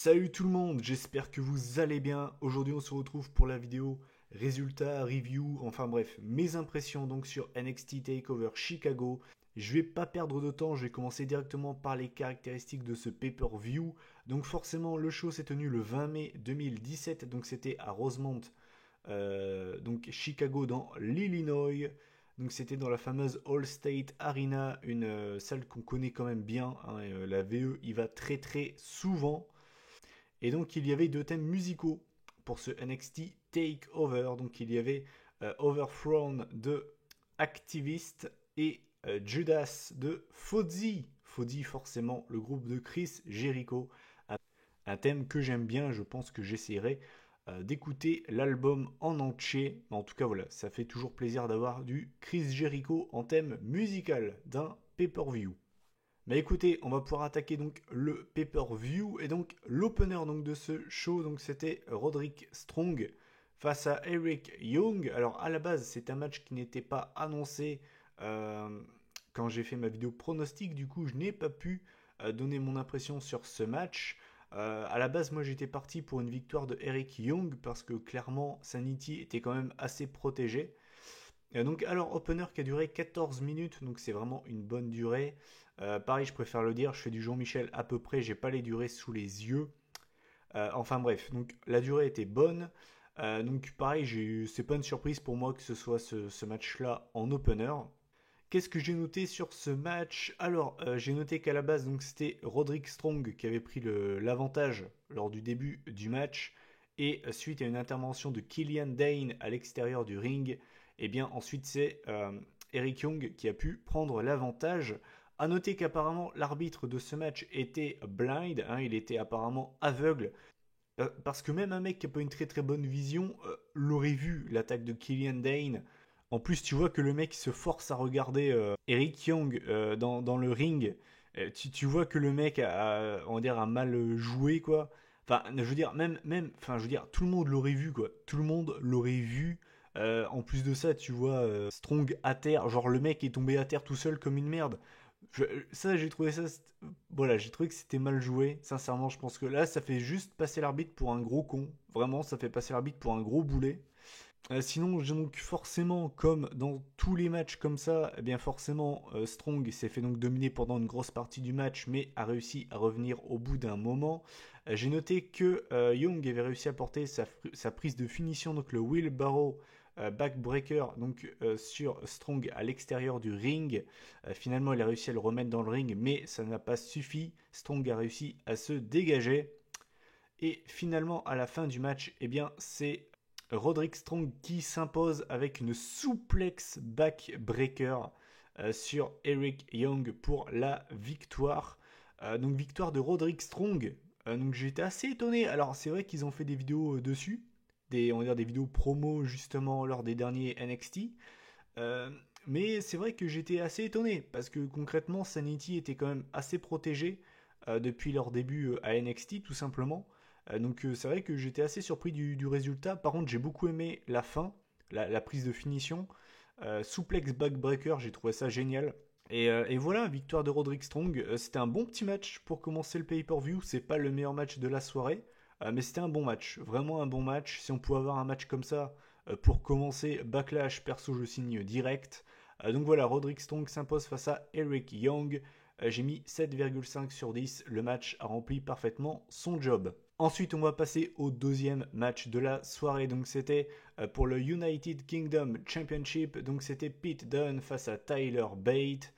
Salut tout le monde, j'espère que vous allez bien. Aujourd'hui on se retrouve pour la vidéo résultats, review, enfin bref, mes impressions donc sur NXT TakeOver Chicago. Je vais pas perdre de temps, je vais commencer directement par les caractéristiques de ce pay-per-view. Donc forcément le show s'est tenu le 20 mai 2017, donc c'était à Rosemont, donc Chicago dans l'Illinois. Donc c'était dans la fameuse All-State Arena, une salle qu'on connaît quand même bien, hein, la VE y va très très souvent. Et donc il y avait deux thèmes musicaux pour ce NXT Takeover. Donc il y avait Overthrown de Activist et Judas de Fozzy. Fozzy forcément le groupe de Chris Jericho. Un thème que j'aime bien, je pense que j'essaierai d'écouter l'album en entier. En tout cas voilà, ça fait toujours plaisir d'avoir du Chris Jericho en thème musical d'un pay-per-view. Mais écoutez, on va pouvoir attaquer donc le pay-per-view et donc l'opener donc de ce show, donc c'était Roderick Strong face à Eric Young. Alors à la base c'est un match qui n'était pas annoncé quand j'ai fait ma vidéo pronostic, du coup je n'ai pas pu donner mon impression sur ce match. À la base moi j'étais parti pour une victoire de Eric Young parce que clairement Sanity était quand même assez protégé. Donc alors opener qui a duré 14 minutes, donc c'est vraiment une bonne durée. Pareil, je préfère le dire, je fais du Jean-Michel à peu près, j'ai pas les durées sous les yeux. Enfin bref, donc la durée était bonne. Donc pareil, c'est pas une surprise pour moi que ce soit ce match-là en opener. Qu'est-ce que j'ai noté sur ce match? Alors, j'ai noté qu'à la base, donc c'était Roderick Strong qui avait pris l'avantage lors du début du match. Et suite à une intervention de Killian Dane à l'extérieur du ring, et bien ensuite c'est Eric Young qui a pu prendre l'avantage. A noter qu'apparemment l'arbitre de ce match était blind, hein, il était apparemment aveugle. Parce que même un mec qui n'a pas une très très bonne vision l'aurait vu, l'attaque de Killian Dane. En plus, tu vois que le mec se force à regarder Eric Young dans le ring. Tu vois que le mec on va dire, a mal joué, quoi. Enfin, je veux dire, enfin, je veux dire, tout le monde l'aurait vu, quoi. Tout le monde l'aurait vu. En plus de ça, tu vois Strong à terre. Genre, le mec est tombé à terre tout seul comme une merde. Je- Ça, j'ai trouvé ça. Voilà, j'ai trouvé que c'était mal joué. Sincèrement, je pense que là, ça fait juste passer l'arbitre pour un gros con. Vraiment, ça fait passer l'arbitre pour un gros boulet. Sinon, donc forcément, comme dans tous les matchs comme ça, eh bien forcément, Strong s'est fait donc dominer pendant une grosse partie du match, mais a réussi à revenir au bout d'un moment. J'ai noté que Young avait réussi à porter sa prise de finition, donc le wheelbarrow backbreaker, donc sur Strong à l'extérieur du ring. Finalement, il a réussi à le remettre dans le ring, mais ça n'a pas suffi. Strong a réussi à se dégager. Et finalement, à la fin du match, eh bien, c'est Roderick Strong qui s'impose avec une souplex backbreaker sur Eric Young pour la victoire. Donc victoire de Roderick Strong. Donc j'étais assez étonné. Alors c'est vrai qu'ils ont fait des vidéos dessus, on va dire des vidéos promo justement lors des derniers NXT. Euh, mais c'est vrai que j'étais assez étonné parce que concrètement Sanity était quand même assez protégé depuis leur début à NXT tout simplement. Donc c'est vrai que j'étais assez surpris du résultat. Par contre j'ai beaucoup aimé la fin, la prise de finition. Souplex backbreaker, j'ai trouvé ça génial. Et voilà, victoire de Roderick Strong. C'était un bon petit match pour commencer le pay-per-view. C'est pas le meilleur match de la soirée, mais c'était un bon match. Vraiment un bon match. Si on pouvait avoir un match comme ça pour commencer Backlash, perso, je signe direct. Donc voilà, Roderick Strong s'impose face à Eric Young. J'ai mis 7,5 sur 10. Le match a rempli parfaitement son job. Ensuite, on va passer au deuxième match de la soirée. Donc, c'était pour le United Kingdom Championship. Donc, c'était Pete Dunne face à Tyler Bate.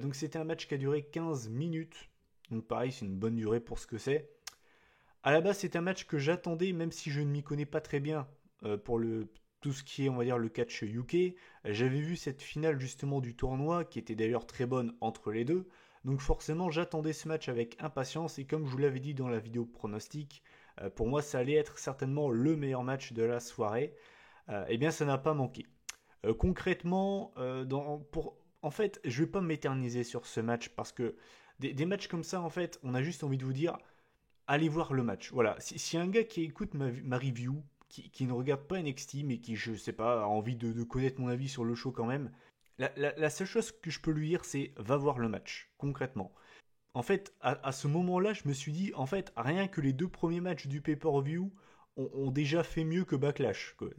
Donc, c'était un match qui a duré 15 minutes. Donc, pareil, c'est une bonne durée pour ce que c'est. À la base, c'est un match que j'attendais, même si je ne m'y connais pas très bien pour tout ce qui est, on va dire, le catch UK. J'avais vu cette finale justement du tournoi, qui était d'ailleurs très bonne entre les deux. Donc forcément, j'attendais ce match avec impatience. Et comme je vous l'avais dit dans la vidéo pronostic, pour moi, ça allait être certainement le meilleur match de la soirée. Eh bien, ça n'a pas manqué. Concrètement, en fait, je ne vais pas m'éterniser sur ce match parce que des matchs comme ça, en fait, on a juste envie de vous dire allez voir le match. Voilà. Si un gars qui écoute ma review, qui ne regarde pas NXT, mais qui, je sais pas, a envie de connaître mon avis sur le show quand même, la seule chose que je peux lui dire, c'est va voir le match, concrètement. en fait, à ce moment-là, je me suis dit, en fait, rien que les deux premiers matchs du pay-per-view ont déjà fait mieux que Backlash, quoi.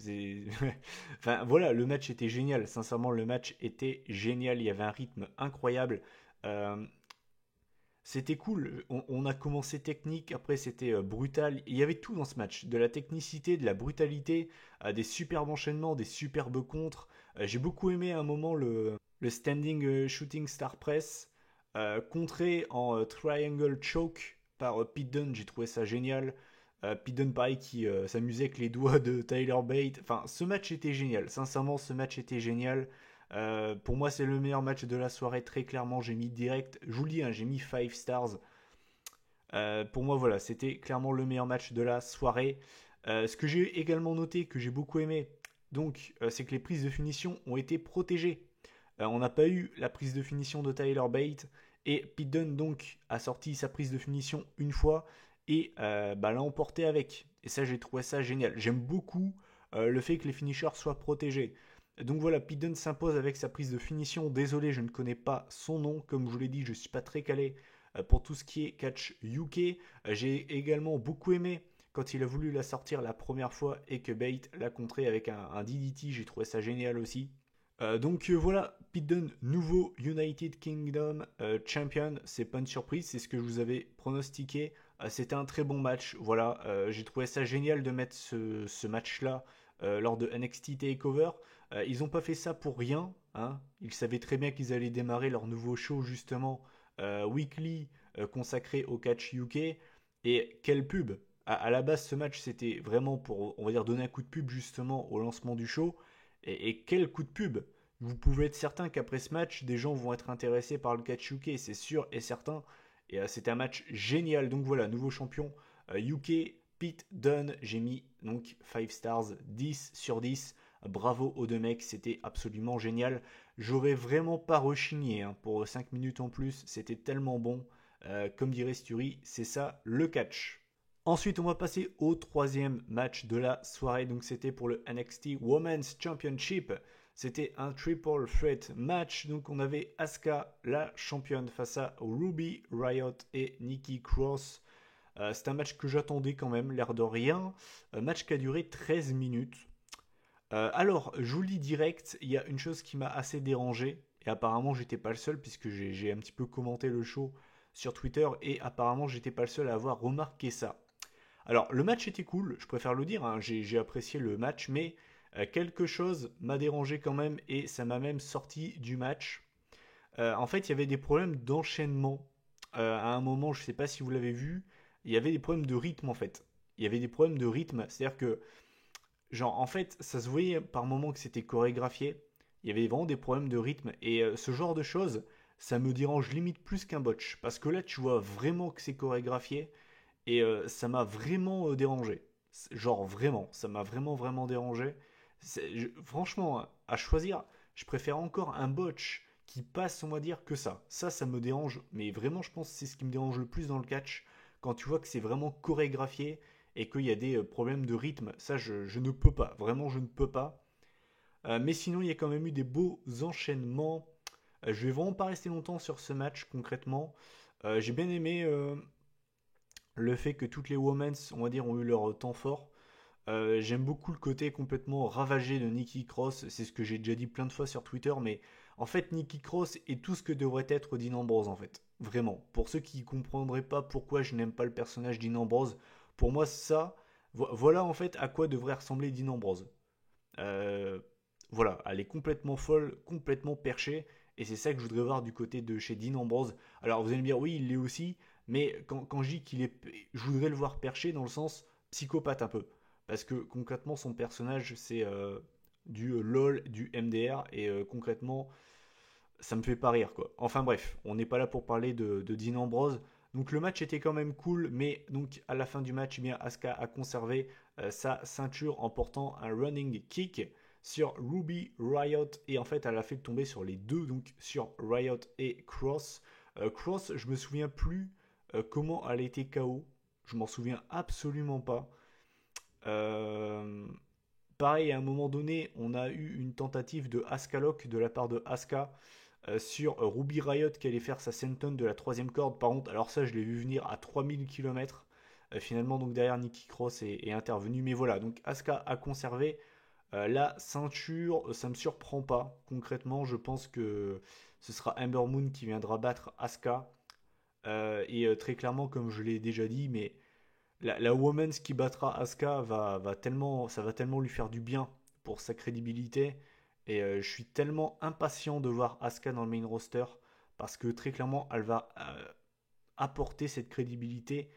Enfin, voilà, le match était génial. Sincèrement, le match était génial. Il y avait un rythme incroyable. Euh, C'était cool. On a commencé technique, après c'était brutal. Il y avait tout dans ce match. De la technicité, de la brutalité, des superbes enchaînements, des superbes contres. J'ai beaucoup aimé à un moment le standing shooting star press, contré en triangle choke par Pete Dunne. J'ai trouvé ça génial. Pete Dunne, pareil, qui s'amusait avec les doigts de Tyler Bate. Enfin, ce match était génial. Sincèrement, ce match était génial. Pour moi, c'est le meilleur match de la soirée, très clairement. J'ai mis direct, je vous le dis, hein, j'ai mis 5 stars. Pour moi, voilà, c'était clairement le meilleur match de la soirée. Ce que j'ai également noté, que j'ai beaucoup aimé, donc, c'est que les prises de finition ont été protégées. On n'a pas eu la prise de finition de Tyler Bate. Et Pete Dunne, donc, a sorti sa prise de finition une fois et l'a emporté avec. Et ça, j'ai trouvé ça génial. J'aime beaucoup le fait que les finishers soient protégés. Donc voilà, Pete Dunne s'impose avec sa prise de finition. Désolé, je ne connais pas son nom. Comme je vous l'ai dit, je ne suis pas très calé pour tout ce qui est catch UK. J'ai également beaucoup aimé quand il a voulu la sortir la première fois et que Bate l'a contré avec un DDT. J'ai trouvé ça génial aussi. Voilà, Pete Dunne, nouveau United Kingdom champion. C'est pas une surprise, c'est ce que je vous avais pronostiqué. C'était un très bon match. Voilà, j'ai trouvé ça génial de mettre ce match-là lors de NXT Takeover. Ils n'ont pas fait ça pour rien, hein. Ils savaient très bien qu'ils allaient démarrer leur nouveau show justement weekly consacré au catch UK. Et quelle pub! À la base, ce match c'était vraiment pour, on va dire, donner un coup de pub justement au lancement du show. Et quel coup de pub! Vous pouvez être certain qu'après ce match, des gens vont être intéressés par le catch UK, c'est sûr et certain. Et c'était un match génial. Donc voilà, nouveau champion UK, Pete Dunne. J'ai mis donc 5 stars, 10 sur 10. Bravo aux deux mecs, c'était absolument génial. J'aurais vraiment pas rechigné hein, pour 5 minutes en plus, c'était tellement bon. Comme dirait Sturi, c'est ça le catch. Ensuite, on va passer au troisième match de la soirée. Donc, c'était pour le NXT Women's Championship. C'était un triple threat match. Donc, on avait Asuka, la championne, face à Ruby Riott et Nikki Cross. C'est un match que j'attendais quand même, l'air de rien. Match qui a duré 13 minutes. Alors, je vous le dis direct, il y a une chose qui m'a assez dérangé. Et apparemment, j'étais pas le seul, puisque j'ai un petit peu commenté le show sur Twitter. Et apparemment, j'étais pas le seul à avoir remarqué ça. Alors, le match était cool, je préfère le dire, hein, j'ai apprécié le match, mais quelque chose m'a dérangé quand même et ça m'a même sorti du match. En fait, il y avait des problèmes d'enchaînement. À un moment, je ne sais pas si vous l'avez vu, il y avait des problèmes de rythme en fait. Il y avait des problèmes de rythme, c'est-à-dire que, genre, en fait, ça se voyait par moments que c'était chorégraphié. Il y avait vraiment des problèmes de rythme et ce genre de choses, ça me dérange limite plus qu'un botch. Parce que là, tu vois vraiment que c'est chorégraphié et ça m'a vraiment dérangé. Genre vraiment, ça m'a vraiment dérangé. Franchement, à choisir, je préfère encore un botch qui passe, on va dire, que ça. Ça me dérange. Mais vraiment, je pense que c'est ce qui me dérange le plus dans le catch. Quand tu vois que c'est vraiment chorégraphié et qu'il y a des problèmes de rythme. Ça, je ne peux pas. Vraiment, je ne peux pas. Mais sinon, il y a quand même eu des beaux enchaînements. Je vais vraiment pas rester longtemps sur ce match concrètement. J'ai bien aimé le fait que toutes les Women's, on va dire, ont eu leur temps fort. J'aime beaucoup le côté complètement ravagé de Nikki Cross, c'est ce que j'ai déjà dit plein de fois sur Twitter, mais en fait Nikki Cross est tout ce que devrait être Dean Ambrose en fait, vraiment. Pour ceux qui ne comprendraient pas pourquoi je n'aime pas le personnage Dean Ambrose, pour moi ça, voilà en fait à quoi devrait ressembler Dean Ambrose. Euh, voilà, elle est complètement folle, complètement perchée, et c'est ça que je voudrais voir du côté de chez Dean Ambrose. Alors vous allez me dire, oui, il l'est aussi, mais quand je dis qu'il est, je voudrais le voir perché dans le sens psychopathe un peu, parce que concrètement son personnage c'est du LOL, du MDR, et concrètement ça me fait pas rire quoi. Enfin bref, on n'est pas là pour parler de Dean Ambrose. Donc le match était quand même cool, mais donc à la fin du match, eh bien Asuka a conservé sa ceinture en portant un running kick sur Ruby Riott et en fait elle a fait tomber sur les deux, donc sur Riott et Cross. Cross, je me souviens plus comment elle a été KO, je m'en souviens absolument pas. Euh, Pareil, à un moment donné, on a eu une tentative de Asuka Lock de la part de Asuka. sur Ruby Riott qui allait faire sa senton de la troisième corde. Par contre, alors ça, je l'ai vu venir à 3000 km. Finalement, donc derrière Nikki Cross est intervenu. Mais voilà, donc Asuka a conservé la ceinture. Ça ne me surprend pas. Concrètement, je pense que ce sera Ember Moon qui viendra battre Asuka. Très clairement, comme je l'ai déjà dit, mais la Women's qui battra Asuka ça va tellement lui faire du bien pour sa crédibilité. Je suis tellement impatient de voir Asuka dans le main roster parce que très clairement, elle va apporter cette crédibilité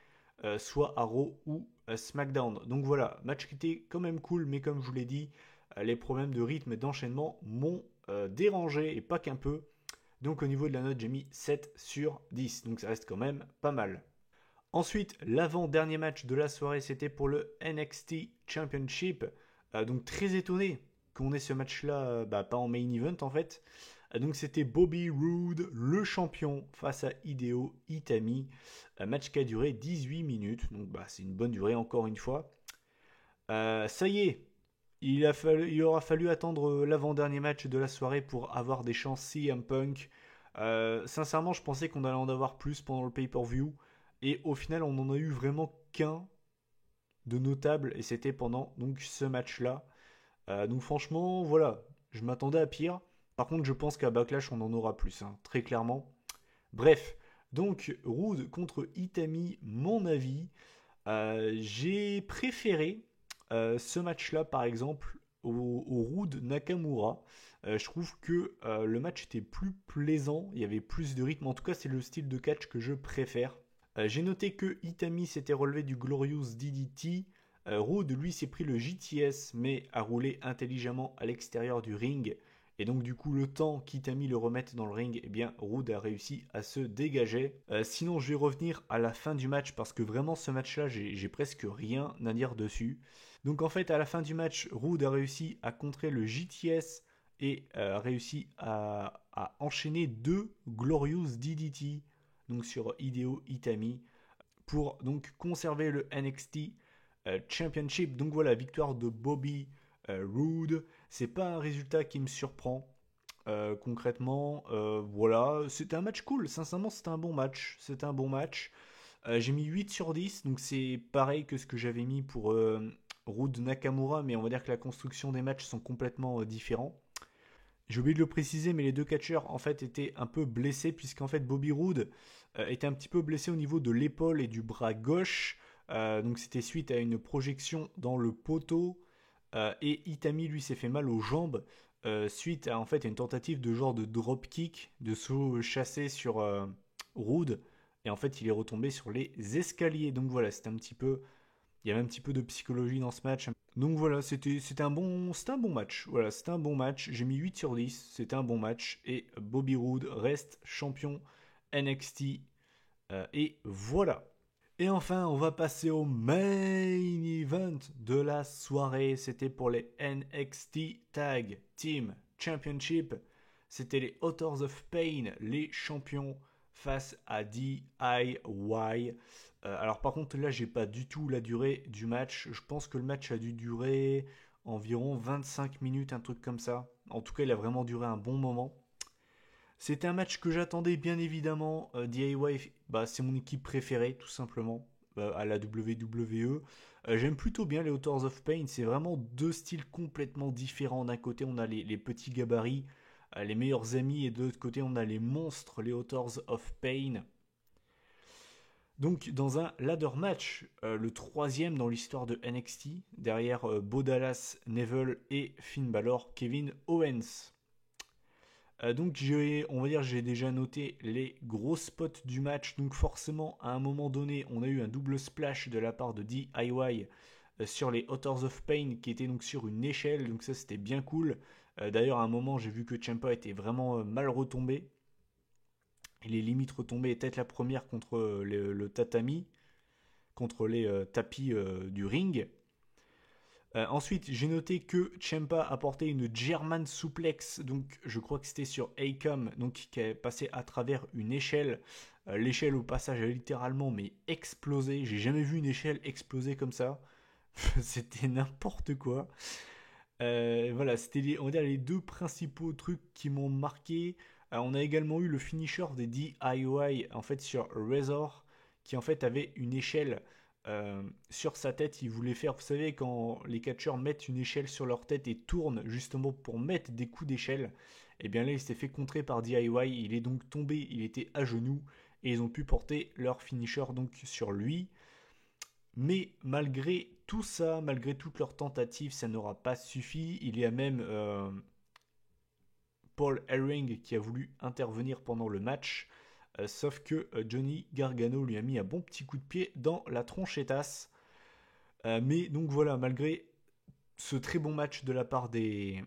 soit à Raw ou SmackDown. Donc voilà, match qui était quand même cool, mais comme je vous l'ai dit, les problèmes de rythme et d'enchaînement m'ont dérangé et pas qu'un peu. Donc au niveau de la note, j'ai mis 7 sur 10. Donc ça reste quand même pas mal. Ensuite, l'avant-dernier match de la soirée, c'était pour le NXT Championship. Donc très étonné qu'on ait ce match-là, pas en main event en fait. Donc c'était Bobby Roode, le champion, face à Hideo Itami. Un match qui a duré 18 minutes. Donc c'est une bonne durée encore une fois. Ça y est, il aura fallu attendre l'avant-dernier match de la soirée pour avoir des chances CM Punk. Sincèrement, je pensais qu'on allait en avoir plus pendant le pay-per-view. Et au final, on n'en a eu vraiment qu'un de notable. Et c'était pendant donc, ce match-là. Donc franchement, voilà, je m'attendais à pire. Par contre, je pense qu'à Backlash, on en aura plus, hein, très clairement. Bref, donc Roode contre Itami, mon avis. J'ai préféré ce match-là, par exemple, au Roode Nakamura. Je trouve que le match était plus plaisant, il y avait plus de rythme. En tout cas, c'est le style de catch que je préfère. J'ai noté que Itami s'était relevé du Glorious DDT. Roode, lui, s'est pris le JTS, mais a roulé intelligemment à l'extérieur du ring. Et donc, du coup, le temps qu'Itami le remette dans le ring, eh bien, Roode a réussi à se dégager. Sinon, je vais revenir à la fin du match parce que vraiment, ce match-là, j'ai presque rien à dire dessus. Donc, en fait, à la fin du match, Roode a réussi à contrer le JTS et a réussi à enchaîner 2 Glorious DDT donc sur Hideo Itami pour donc conserver le NXT Championship. Donc voilà, victoire de Bobby Roode. C'est pas un résultat qui me surprend. Concrètement, voilà, c'était un match cool. Sincèrement, c'était un bon match. C'était un bon match. J'ai mis 8 sur 10, donc c'est pareil que ce que j'avais mis pour Roode Nakamura, mais on va dire que la construction des matchs sont complètement différents. J'ai oublié de le préciser, mais les deux catcheurs en fait étaient un peu blessés puisqu'en fait Bobby Roode était un petit peu blessé au niveau de l'épaule et du bras gauche. Donc c'était suite à une projection dans le poteau. Et Itami lui s'est fait mal aux jambes suite à en fait une tentative de genre de drop kick, de saut chassé sur Roode. Et en fait il est retombé sur les escaliers. Donc voilà, c'était un petit peu il y avait un petit peu de psychologie dans ce match. Donc voilà, c'était un bon match. Voilà, c'était un bon match. J'ai mis 8 sur 10. C'était un bon match. Et Bobby Roode reste champion NXT. Et voilà. Et enfin, on va passer au main event de la soirée. C'était pour les NXT Tag Team Championship. C'était les Authors of Pain, les champions face à DIY. Alors par contre là j'ai pas du tout la durée du match. Je pense que le match a dû durer environ 25 minutes, un truc comme ça. En tout cas il a vraiment duré un bon moment. C'était un match que j'attendais bien évidemment. DIY c'est mon équipe préférée tout simplement à la WWE. J'aime plutôt bien les Authors of Pain. C'est vraiment deux styles complètement différents. D'un côté on a les petits gabarits, les meilleurs amis, et de l'autre côté on a les monstres, les Authors of Pain. Donc dans un ladder match, le troisième dans l'histoire de NXT, derrière Bo Dallas, Neville et Finn Balor, Kevin Owens. Donc on va dire j'ai déjà noté les gros spots du match. Donc forcément à un moment donné on a eu un double splash de la part de DIY sur les Authors of Pain qui était donc sur une échelle. Donc ça c'était bien cool. D'ailleurs à un moment j'ai vu que Ciampa était vraiment mal retombé. Il est limite retombé tête la première contre le tatami, contre les tapis du ring. Ensuite, j'ai noté que Ciampa a porté une German suplex, donc je crois que c'était sur Akam, donc qui est passé à travers une échelle. L'échelle au passage a littéralement mais explosé. J'ai jamais vu une échelle exploser comme ça. C'était n'importe quoi. Voilà, c'était on va dire les deux principaux trucs qui m'ont marqué. On a également eu le finisher des DIY en fait sur Razor qui en fait avait une échelle sur sa tête. Il voulait faire, vous savez, quand les catcheurs mettent une échelle sur leur tête et tournent justement pour mettre des coups d'échelle, et bien là il s'est fait contrer par DIY. Il est donc tombé, il était à genoux et ils ont pu porter leur finisher donc sur lui. Mais malgré tout ça, malgré toutes leurs tentatives, ça n'aura pas suffi. Il y a même Paul Herring qui a voulu intervenir pendant le match, sauf que Johnny Gargano lui a mis un bon petit coup de pied dans la tronchetasse. Mais donc voilà, malgré ce très bon match de la part des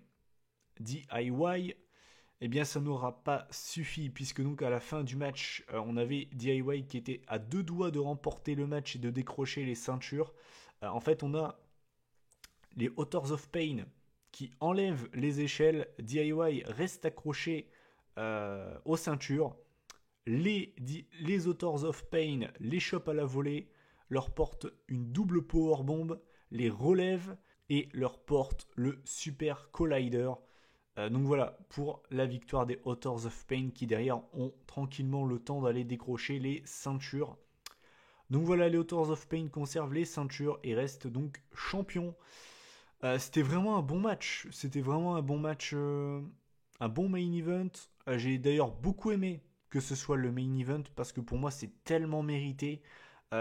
DIY, eh bien ça n'aura pas suffi, puisque donc à la fin du match, on avait DIY qui était à 2 doigts de remporter le match et de décrocher les ceintures. En fait, on a les Authors of Pain qui enlèvent les échelles, DIY reste accroché aux ceintures, les Authors of Pain les chopent à la volée, leur portent une double powerbomb, les relèvent et leur portent le Super Collider. Donc voilà, pour la victoire des Authors of Pain qui derrière ont tranquillement le temps d'aller décrocher les ceintures. Donc voilà, les Authors of Pain conservent les ceintures et restent donc champions. C'était vraiment un bon match. C'était vraiment un bon match, un bon main event. J'ai d'ailleurs beaucoup aimé que ce soit le main event parce que pour moi c'est tellement mérité. Vous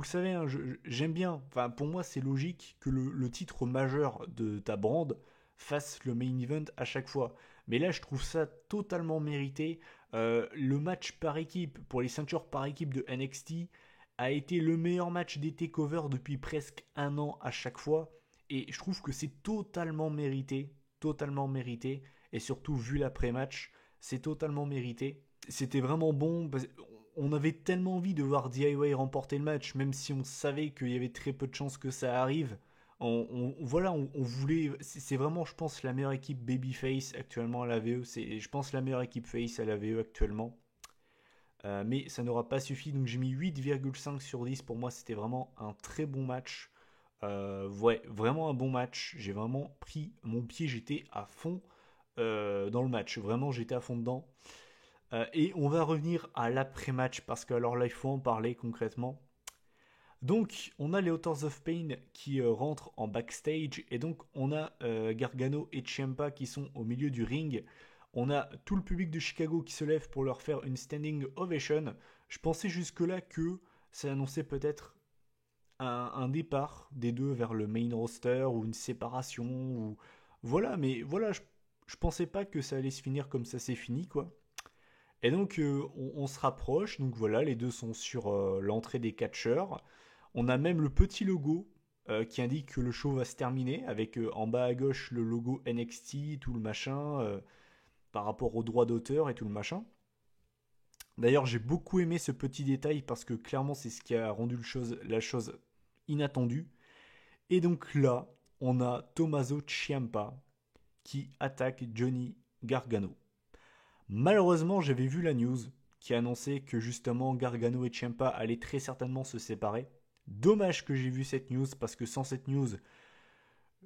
le savez, hein, j'aime bien. Enfin, pour moi c'est logique que le titre majeur de ta brand fasse le main event à chaque fois. Mais là je trouve ça totalement mérité. Le match par équipe, pour les ceintures par équipe de NXT, a été le meilleur match des takeovers depuis presque un an à chaque fois. Et je trouve que c'est totalement mérité, et surtout vu l'après-match, c'est totalement mérité. C'était vraiment bon, on avait tellement envie de voir DIY remporter le match, même si on savait qu'il y avait très peu de chances que ça arrive. Voilà, on voulait, c'est vraiment, je pense, la meilleure équipe babyface actuellement à la VE. C'est, je pense, la meilleure équipe face à la VE actuellement. Mais ça n'aura pas suffi, donc j'ai mis 8,5 sur 10. Pour moi, c'était vraiment un très bon match. Ouais, vraiment un bon match. J'ai vraiment pris mon pied, j'étais à fond dans le match. Vraiment, j'étais à fond dedans. Et on va revenir à l'après-match parce que alors là, il faut en parler concrètement. Donc, on a les Authors of Pain qui rentrent en backstage et donc on a Gargano et Ciampa qui sont au milieu du ring. On a tout le public de Chicago qui se lève pour leur faire une standing ovation. Je pensais jusque-là que ça annonçait peut-être un départ des deux vers le main roster ou une séparation ou voilà, mais voilà, je pensais pas que ça allait se finir comme ça s'est fini quoi. Et donc on se rapproche, donc voilà, les deux sont sur l'entrée des catcheurs. On a même le petit logo qui indique que le show va se terminer avec en bas à gauche le logo NXT, tout le machin par rapport aux droits d'auteur et tout le machin. D'ailleurs, j'ai beaucoup aimé ce petit détail parce que clairement, c'est ce qui a rendu la chose inattendue. Et donc là, on a Tommaso Ciampa qui attaque Johnny Gargano. Malheureusement, j'avais vu la news qui annonçait que justement Gargano et Ciampa allaient très certainement se séparer. Dommage que j'ai vu cette news parce que sans cette news,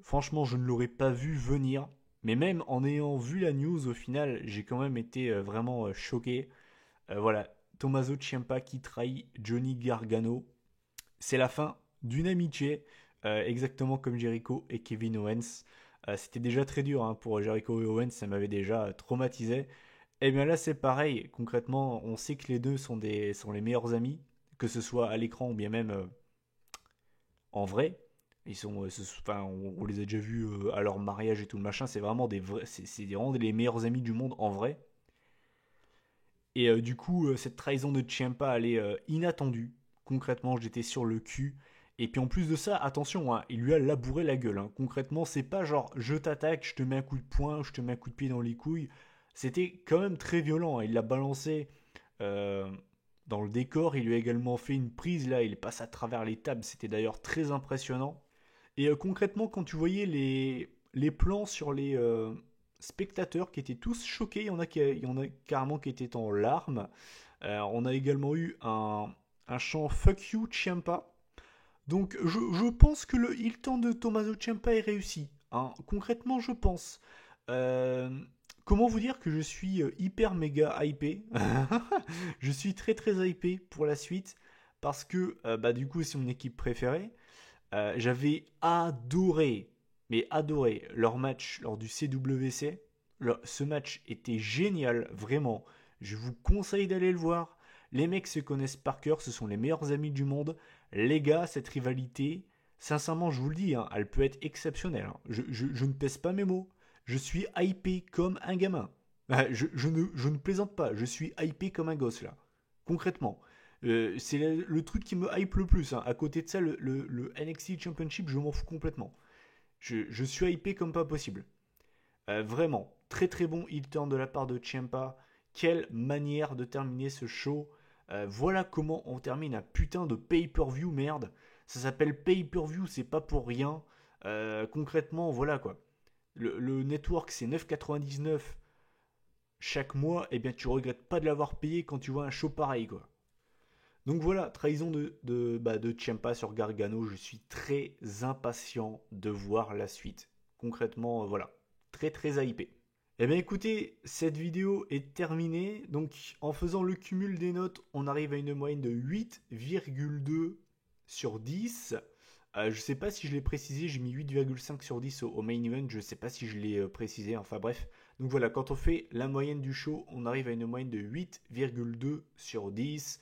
franchement, je ne l'aurais pas vu venir. Mais même en ayant vu la news, au final, j'ai quand même été vraiment choqué. Voilà, Tommaso Ciampa qui trahit Johnny Gargano. C'est la fin d'une amitié, exactement comme Jericho et Kevin Owens. C'était déjà très dur hein, pour Jericho et Owens, ça m'avait déjà traumatisé. Et bien là, c'est pareil. Concrètement, on sait que les deux sont les meilleurs amis, que ce soit à l'écran ou bien même en vrai. Ils sont, enfin, on les a déjà vus à leur mariage et tout le machin. C'est vraiment c'est vraiment les meilleurs amis du monde en vrai. Et du coup, cette trahison de Ciampa, elle est inattendue. Concrètement, j'étais sur le cul. Et puis en plus de ça, attention, hein, il lui a labouré la gueule. Hein. Concrètement, c'est pas genre je t'attaque, je te mets un coup de poing, je te mets un coup de pied dans les couilles. C'était quand même très violent. Hein. Il l'a balancé euh, dans le décor. Il lui a également fait une prise là. Il passe à travers les tables. C'était d'ailleurs très impressionnant. Et concrètement, quand tu voyais les plans sur les spectateurs qui étaient tous choqués, il y en a carrément qui étaient en larmes. On a également eu un chant Fuck you Ciampa. Donc je pense que le temps de Tommaso Ciampa est réussi. Hein. Concrètement, je pense. Euh, Comment vous dire que je suis hyper méga hypé. Je suis très très hypé pour la suite parce que du coup c'est mon équipe préférée. J'avais adoré, mais adoré leur match lors du CWC. Ce match était génial, vraiment. Je vous conseille d'aller le voir. Les mecs se connaissent par cœur, ce sont les meilleurs amis du monde. Les gars, cette rivalité, sincèrement, je vous le dis, hein, elle peut être exceptionnelle. Hein. Je ne pèse pas mes mots. Je suis hypé comme un gamin. Je ne plaisante pas, je suis hypé comme un gosse là. Concrètement. C'est le truc qui me hype le plus. Hein. À côté de ça, le NXT Championship, je m'en fous complètement. Je suis hypé comme pas possible. Vraiment, très très bon heel turn de la part de Ciampa. Quelle manière de terminer ce show. Voilà comment on termine un putain de pay-per-view, merde. Ça s'appelle pay-per-view, c'est pas pour rien. Concrètement, voilà quoi. Le network, c'est 9,99 chaque mois. Et bien, tu regrettes pas de l'avoir payé quand tu vois un show pareil, quoi. Donc voilà, trahison de Ciampa sur Gargano. Je suis très impatient de voir la suite. Concrètement, voilà. Très très hypé. Eh bien écoutez, cette vidéo est terminée. Donc en faisant le cumul des notes, on arrive à une moyenne de 8,2 sur 10. Je ne sais pas si je l'ai précisé, j'ai mis 8,5 sur 10 au main event. Je ne sais pas si je l'ai précisé, enfin bref. Donc voilà, quand on fait la moyenne du show, on arrive à une moyenne de 8,2 sur 10.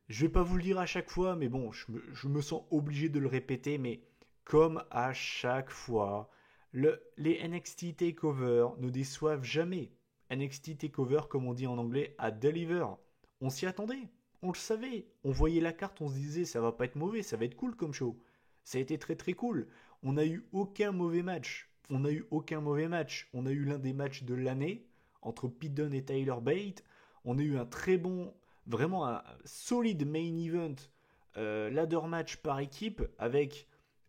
Je vais pas vous le dire à chaque fois, mais bon, je me sens obligé de le répéter, mais comme à chaque fois, les NXT Takeover ne déçoivent jamais. NXT Takeover, comme on dit en anglais, a deliver. On s'y attendait, on le savait. On voyait la carte, on se disait, ça va pas être mauvais, ça va être cool comme show. Ça a été très très cool. On n'a eu aucun mauvais match. On n'a eu aucun mauvais match. On a eu l'un des matchs de l'année entre Pete Dunne et Tyler Bate. On a eu un très bon, vraiment un solide main event, ladder match par équipe avec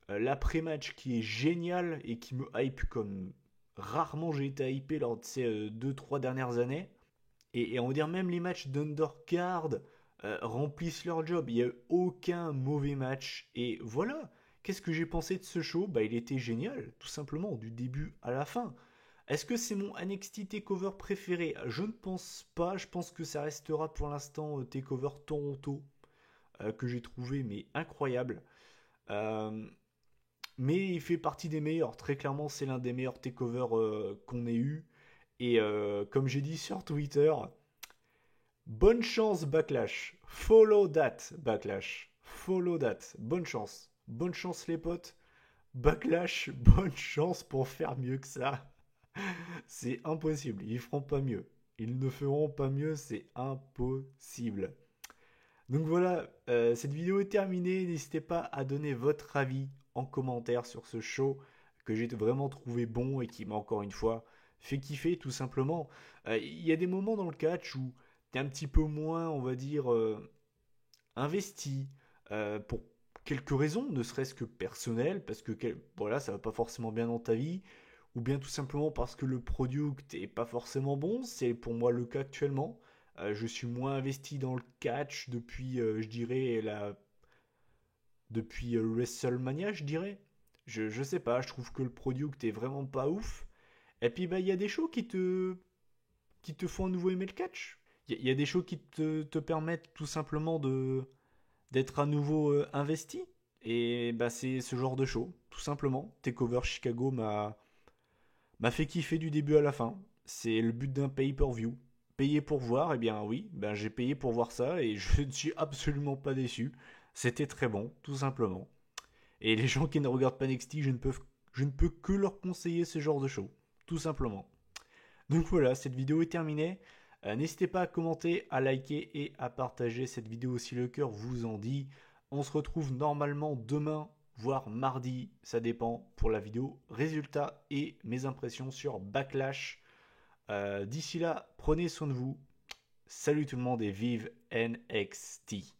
l'après-match qui est génial et qui me hype comme rarement j'ai été hypé lors de ces 2-3 dernières années. Et on va dire même les matchs d'undercard remplissent leur job. Il n'y a eu aucun mauvais match. Et voilà, qu'est-ce que j'ai pensé de ce show? Il était génial, tout simplement, du début à la fin. Est-ce que c'est mon NXT Takeover préféré? Je ne pense pas. Je pense que ça restera pour l'instant Takeover Toronto, que j'ai trouvé mais incroyable. Mais il fait partie des meilleurs. Très clairement, c'est l'un des meilleurs takeovers qu'on ait eu. Et comme j'ai dit sur Twitter, bonne chance Backlash. Follow that Backlash. Follow that. Bonne chance. Bonne chance les potes. Backlash, bonne chance pour faire mieux que ça. C'est impossible. Ils feront pas mieux. Ils ne feront pas mieux, c'est impossible. Donc voilà, cette vidéo est terminée. N'hésitez pas à donner votre avis en commentaire sur ce show que j'ai vraiment trouvé bon et qui m'a encore une fois fait kiffer tout simplement. Il y a des moments dans le catch où t'es un petit peu moins, on va dire, investi pour quelques raisons, ne serait-ce que personnelles, parce que voilà, ça va pas forcément bien dans ta vie, ou bien tout simplement parce que le product est pas forcément bon. C'est pour moi le cas actuellement. Je suis moins investi dans le catch depuis, je dirais, depuis WrestleMania, je dirais. Je sais pas, je trouve que le product est vraiment pas ouf. Et puis il y a des shows qui te font à nouveau aimer le catch. Il y a des shows qui te permettent tout simplement d'être à nouveau investi. Et c'est ce genre de show, tout simplement. Takeover Chicago m'a fait kiffer du début à la fin. C'est le but d'un pay-per-view. Payer pour voir, eh bien oui, j'ai payé pour voir ça et je ne suis absolument pas déçu. C'était très bon, tout simplement. Et les gens qui ne regardent pas NXT, je ne peux que leur conseiller ce genre de show, tout simplement. Donc voilà, cette vidéo est terminée. N'hésitez pas à commenter, à liker et à partager cette vidéo si le cœur vous en dit. On se retrouve normalement demain, voire mardi, ça dépend, pour la vidéo résultats et mes impressions sur Backlash. D'ici là, prenez soin de vous. Salut tout le monde et vive NXT.